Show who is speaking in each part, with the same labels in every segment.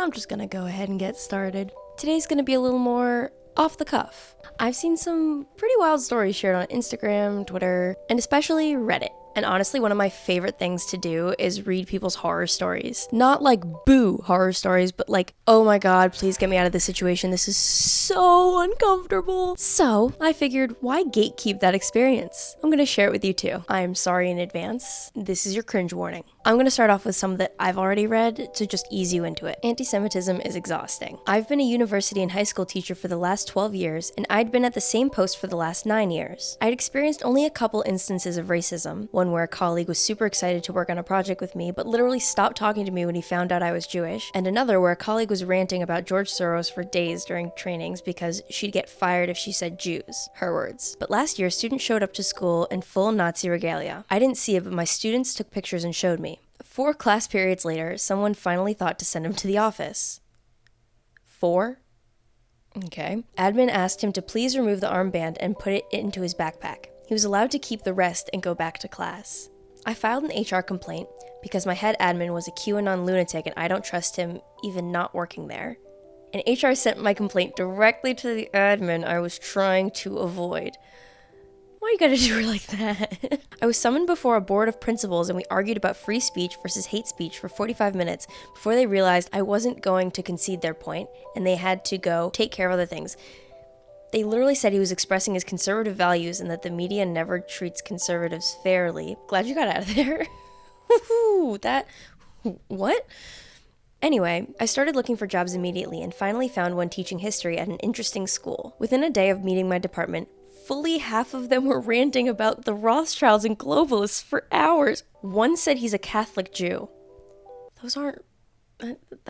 Speaker 1: I'm just gonna go ahead and get started. Today's gonna be a little more off the cuff. I've seen some pretty wild stories shared on Instagram, Twitter, and especially Reddit. And honestly, one of my favorite things to do is read people's horror stories. Not like boo horror stories, but like, oh my god, please get me out of this situation. This is so uncomfortable. So I figured, why gatekeep that experience? I'm gonna share it with you too. I am sorry in advance. This is your cringe warning. I'm gonna start off with some that I've already read to just ease you into it. Anti-Semitism is exhausting. I've been a university and high school teacher for the last 12 years, and I'd been at the same post for the last 9 years. I'd experienced only a couple instances of racism. One where a colleague was super excited to work on a project with me, but literally stopped talking to me when he found out I was Jewish, and another where a colleague was ranting about George Soros for days during trainings because she'd get fired if she said Jews, her words. But last year, students showed up to school in full Nazi regalia. I didn't see it, but my students took pictures and showed me. 4 class periods later, someone finally thought to send him to the office. 4? Okay. Admin asked him to please remove the armband and put it into his backpack. He was allowed to keep the rest and go back to class. I filed an HR complaint because my head admin was a QAnon lunatic and I don't trust him even not working there. And HR sent my complaint directly to the admin I was trying to avoid. Why you gotta do it like that? I was summoned before a board of principals and we argued about free speech versus hate speech for 45 minutes before they realized I wasn't going to concede their point and they had to go take care of other things. They literally said he was expressing his conservative values and that the media never treats conservatives fairly. Glad you got out of there. What? Anyway, I started looking for jobs immediately and finally found one teaching history at an interesting school. Within a day of meeting my department, fully half of them were ranting about the Rothschilds and globalists for hours. One said he's a Catholic Jew. Those aren't...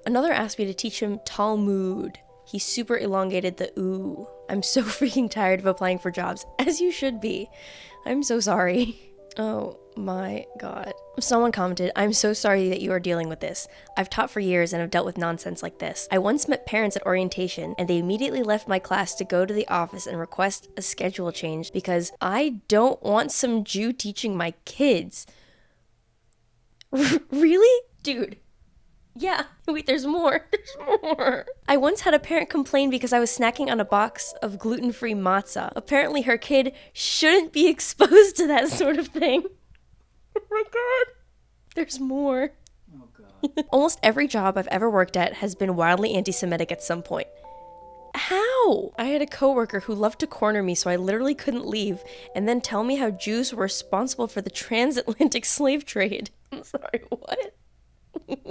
Speaker 1: Another asked me to teach him Talmud. He super elongated the ooh. I'm so freaking tired of applying for jobs, as you should be. I'm so sorry. Oh my god. Someone commented, I'm so sorry that you are dealing with this. I've taught for years and have dealt with nonsense like this. I once met parents at orientation and they immediately left my class to go to the office and request a schedule change because I don't want some Jew teaching my kids. Really? Dude. Yeah, wait, there's more. I once had a parent complain because I was snacking on a box of gluten-free matzah. Apparently her kid shouldn't be exposed to that sort of thing. Oh my god. There's more.
Speaker 2: Oh god.
Speaker 1: Almost every job I've ever worked at has been wildly anti-Semitic at some point. How? I had a coworker who loved to corner me so I literally couldn't leave and then tell me how Jews were responsible for the transatlantic slave trade. I'm sorry, what?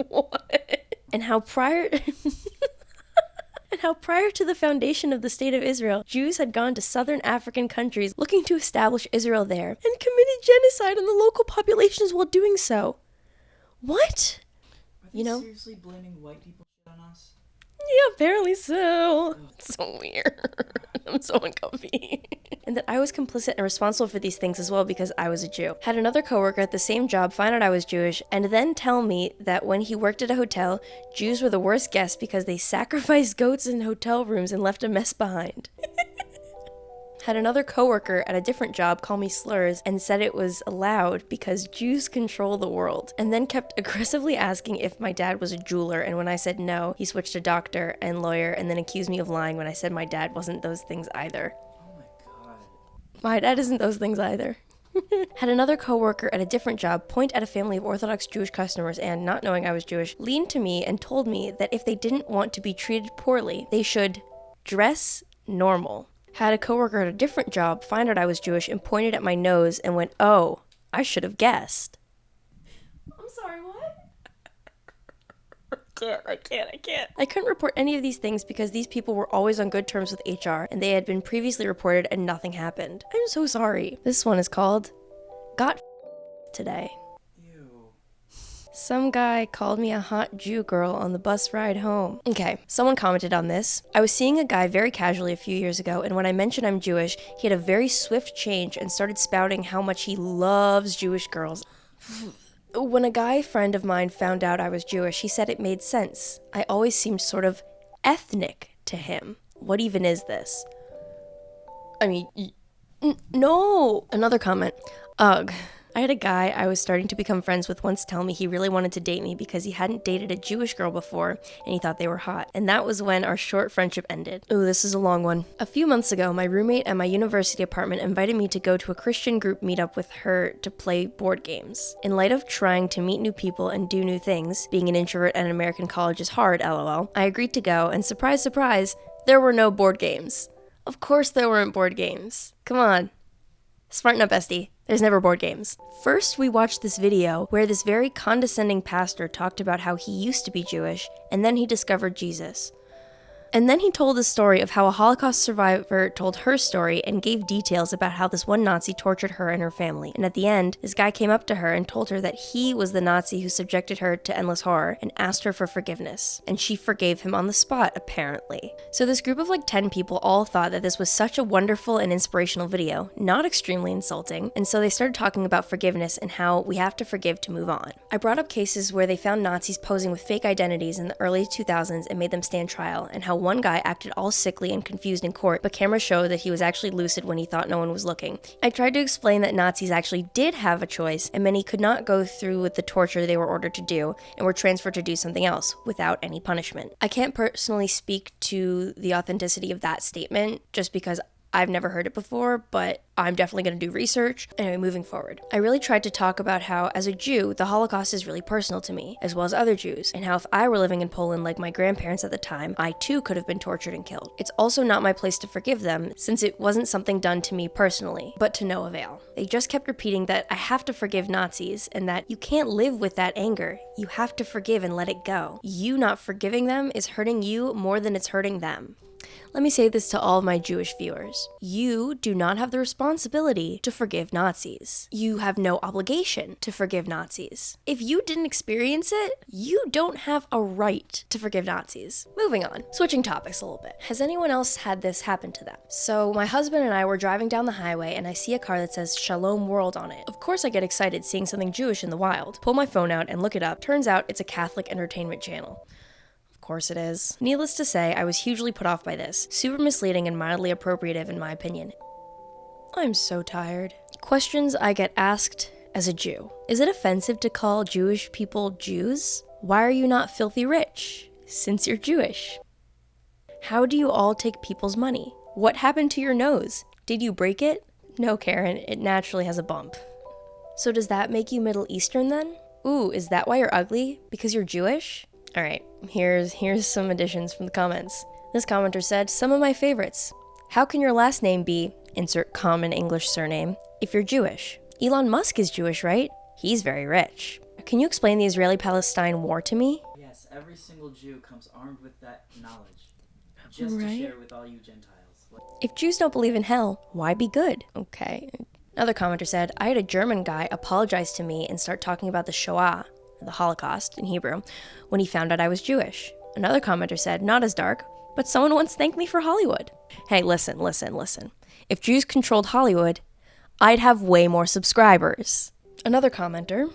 Speaker 1: What? And how prior to the foundation of the State of Israel, Jews had gone to southern African countries looking to establish Israel there and committed genocide on the local populations while doing so. What?
Speaker 2: Are they seriously blaming white people shit on us?
Speaker 1: Yeah, apparently so. It's so weird. I'm so uncomfy. And that I was complicit and responsible for these things as well because I was a Jew. Had another coworker at the same job find out I was Jewish and then tell me that when he worked at a hotel, Jews were the worst guests because they sacrificed goats in hotel rooms and left a mess behind. Had another coworker at a different job call me slurs and said it was allowed because Jews control the world, and then kept aggressively asking if my dad was a jeweler, and when I said no, he switched to doctor and lawyer and then accused me of lying when I said my dad wasn't those things either.
Speaker 2: Oh my god.
Speaker 1: My dad isn't those things either. Had another coworker at a different job point at a family of Orthodox Jewish customers and, not knowing I was Jewish, leaned to me and told me that if they didn't want to be treated poorly, they should dress normal. Had a coworker at a different job find out I was Jewish and pointed at my nose and went, oh, I should have guessed. I'm sorry, what? I can't. I couldn't report any of these things because these people were always on good terms with HR and they had been previously reported and nothing happened. I'm so sorry. This one is called Got Today. Some guy called me a hot Jew girl on the bus ride home. Okay, someone commented on this. I was seeing a guy very casually a few years ago, and when I mentioned I'm Jewish, he had a very swift change and started spouting how much he loves Jewish girls. When a guy friend of mine found out I was Jewish, he said it made sense. I always seemed sort of ethnic to him. What even is this? I mean, no. Another comment. Ugh. I had a guy I was starting to become friends with once tell me he really wanted to date me because he hadn't dated a Jewish girl before and he thought they were hot. And that was when our short friendship ended. Ooh, this is a long one. A few months ago, my roommate at my university apartment invited me to go to a Christian group meetup with her to play board games. In light of trying to meet new people and do new things, being an introvert at an American college is hard, lol, I agreed to go, and surprise, surprise, there were no board games. Of course there weren't board games. Come on. Smarten up, bestie. There's never board games. First, we watched this video where this very condescending pastor talked about how he used to be Jewish, and then he discovered Jesus. And then he told the story of how a Holocaust survivor told her story and gave details about how this one Nazi tortured her and her family. And at the end, this guy came up to her and told her that he was the Nazi who subjected her to endless horror and asked her for forgiveness. And she forgave him on the spot, apparently. So this group of like 10 people all thought that this was such a wonderful and inspirational video, not extremely insulting, and so they started talking about forgiveness and how we have to forgive to move on. I brought up cases where they found Nazis posing with fake identities in the early 2000s and made them stand trial, and how one guy acted all sickly and confused in court, but cameras showed that he was actually lucid when he thought no one was looking. I tried to explain that Nazis actually did have a choice, and many could not go through with the torture they were ordered to do, and were transferred to do something else, without any punishment. I can't personally speak to the authenticity of that statement, just because I've never heard it before, but I'm definitely going to do research. Anyway, moving forward. I really tried to talk about how, as a Jew, the Holocaust is really personal to me, as well as other Jews, and how if I were living in Poland like my grandparents at the time, I too could have been tortured and killed. It's also not my place to forgive them, since it wasn't something done to me personally, but to no avail. They just kept repeating that I have to forgive Nazis, and that you can't live with that anger. You have to forgive and let it go. You not forgiving them is hurting you more than it's hurting them. Let me say this to all of my Jewish viewers. You do not have the responsibility to forgive Nazis. You have no obligation to forgive Nazis. If you didn't experience it, you don't have a right to forgive Nazis. Moving on, switching topics a little bit. Has anyone else had this happen to them? So my husband and I were driving down the highway and I see a car that says Shalom World on it. Of course I get excited seeing something Jewish in the wild. Pull my phone out and look it up. Turns out it's a Catholic entertainment channel. Of course it is. Needless to say, I was hugely put off by this. Super misleading and mildly appropriative in my opinion. I'm so tired. Questions I get asked as a Jew. Is it offensive to call Jewish people Jews? Why are you not filthy rich, since you're Jewish? How do you all take people's money? What happened to your nose? Did you break it? No, Karen, it naturally has a bump. So does that make you Middle Eastern then? Ooh, is that why you're ugly? Because you're Jewish? Alright, here's some additions from the comments. This commenter said, some of my favorites. How can your last name be, insert common English surname, if you're Jewish? Elon Musk is Jewish, right? He's very rich. Can you explain the Israeli-Palestine war to me?
Speaker 2: Yes, every single Jew comes armed with that knowledge, just to share with all you Gentiles.
Speaker 1: If Jews don't believe in hell, why be good? Okay. Another commenter said, I had a German guy apologize to me and start talking about the Shoah, the Holocaust in Hebrew, when he found out I was Jewish. Another commenter said, not as dark, but someone once thanked me for Hollywood. Hey, listen. If Jews controlled Hollywood, I'd have way more subscribers. Another commenter,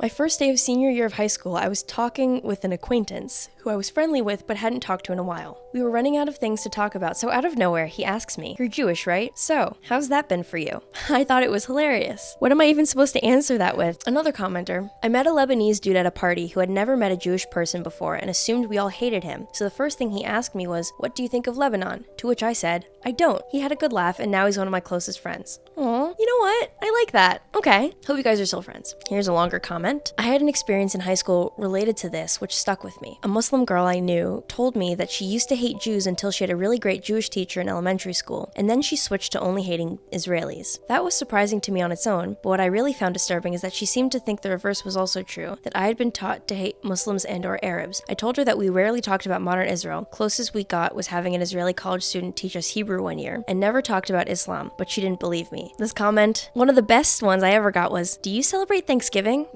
Speaker 1: my first day of senior year of high school, I was talking with an acquaintance who I was friendly with but hadn't talked to in a while. We were running out of things to talk about, so out of nowhere, he asks me, you're Jewish, right? So, how's that been for you? I thought it was hilarious. What am I even supposed to answer that with? Another commenter, I met a Lebanese dude at a party who had never met a Jewish person before and assumed we all hated him. So the first thing he asked me was, what do you think of Lebanon? To which I said, I don't. He had a good laugh and now he's one of my closest friends. Aw, you know what? I like that. Okay, hope you guys are still friends. Here's a longer comment. I had an experience in high school related to this, which stuck with me. A Muslim girl I knew told me that she used to hate Jews until she had a really great Jewish teacher in elementary school, and then she switched to only hating Israelis. That was surprising to me on its own, but what I really found disturbing is that she seemed to think the reverse was also true, that I had been taught to hate Muslims and or Arabs. I told her that we rarely talked about modern Israel. Closest we got was having an Israeli college student teach us Hebrew one year, and never talked about Islam, but she didn't believe me. This comment, one of the best ones I ever got was, do you celebrate Thanksgiving?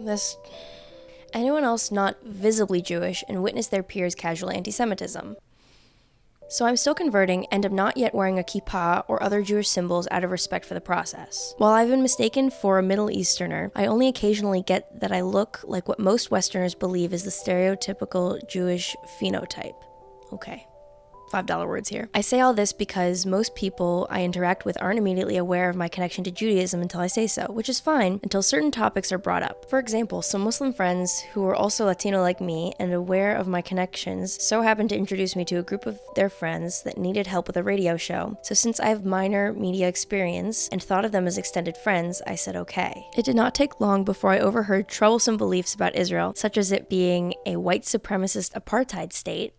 Speaker 1: Anyone else not visibly Jewish and witness their peers' casual anti-Semitism. So I'm still converting and am not yet wearing a kippah or other Jewish symbols out of respect for the process. While I've been mistaken for a Middle Easterner, I only occasionally get that I look like what most Westerners believe is the stereotypical Jewish phenotype. Okay. $5 words here. I say all this because most people I interact with aren't immediately aware of my connection to Judaism until I say so, which is fine until certain topics are brought up. For example, some Muslim friends who are also Latino like me and aware of my connections so happened to introduce me to a group of their friends that needed help with a radio show. So since I have minor media experience and thought of them as extended friends, I said okay. It did not take long before I overheard troublesome beliefs about Israel, such as it being a white supremacist apartheid state.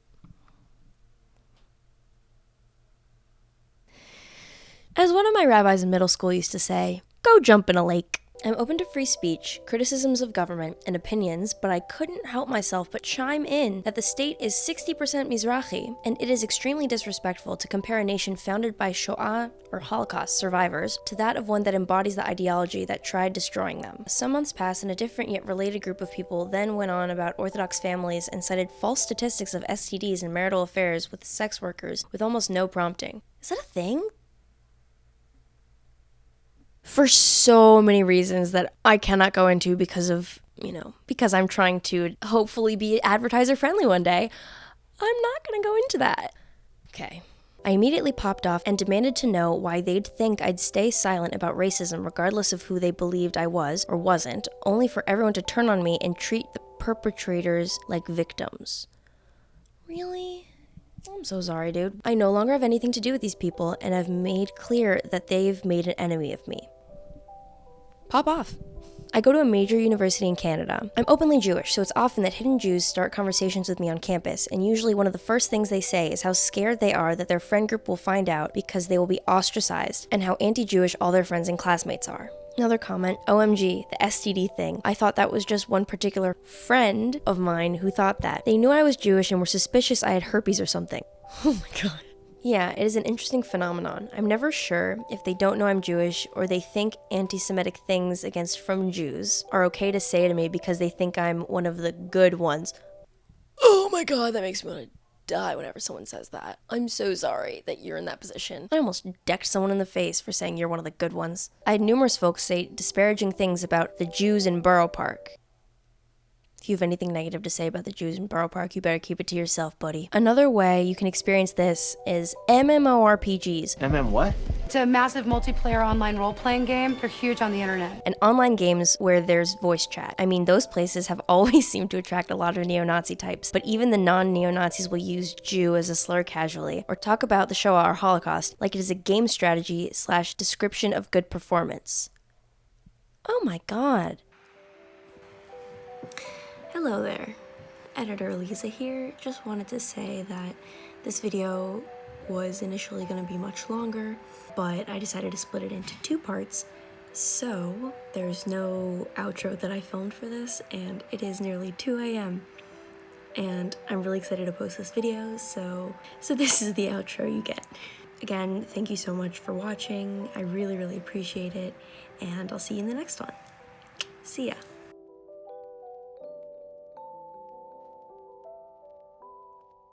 Speaker 1: As one of my rabbis in middle school used to say, go jump in a lake. I'm open to free speech, criticisms of government, and opinions, but I couldn't help myself but chime in that the state is 60% Mizrahi, and it is extremely disrespectful to compare a nation founded by Shoah or Holocaust survivors to that of one that embodies the ideology that tried destroying them. Some months passed and a different yet related group of people then went on about Orthodox families and cited false statistics of STDs and marital affairs with sex workers with almost no prompting. Is that a thing? For so many reasons that I cannot go into because I'm trying to hopefully be advertiser friendly one day, I'm not going to go into that. Okay. I immediately popped off and demanded to know why they'd think I'd stay silent about racism regardless of who they believed I was or wasn't, only for everyone to turn on me and treat the perpetrators like victims. Really? I'm so sorry, dude. I no longer have anything to do with these people and have made clear that they've made an enemy of me. Pop off. I go to a major university in Canada. I'm openly Jewish, so it's often that hidden Jews start conversations with me on campus, and usually one of the first things they say is how scared they are that their friend group will find out because they will be ostracized, and how anti-Jewish all their friends and classmates are. Another comment, OMG, the STD thing. I thought that was just one particular friend of mine who thought that. They knew I was Jewish and were suspicious I had herpes or something. Oh my god. Yeah, it is an interesting phenomenon. I'm never sure if they don't know I'm Jewish or they think anti-Semitic things against from Jews are okay to say to me because they think I'm one of the good ones. Oh my god, that makes me want to die whenever someone says that. I'm so sorry that you're in that position. I almost decked someone in the face for saying you're one of the good ones. I had numerous folks say disparaging things about the Jews in Borough Park. If you have anything negative to say about the Jews in Borough Park, you better keep it to yourself, buddy. Another way you can experience this is MMORPGs.
Speaker 3: What?
Speaker 4: It's a massive multiplayer online role-playing game. They're huge on the internet.
Speaker 1: And online games where there's voice chat. I mean, those places have always seemed to attract a lot of neo-Nazi types, but even the non-neo-Nazis will use Jew as a slur casually, or talk about the Shoah or Holocaust like it is a game strategy / description of good performance. Oh my god. Hello there, Editor Aliza here. Just wanted to say that this video was initially going to be much longer, but I decided to split it into 2 parts. So there's no outro that I filmed for this, and it is nearly 2 a.m. and I'm really excited to post this video, so this is the outro you get. Again, thank you so much for watching. I really, really appreciate it, and I'll see you in the next one. See ya.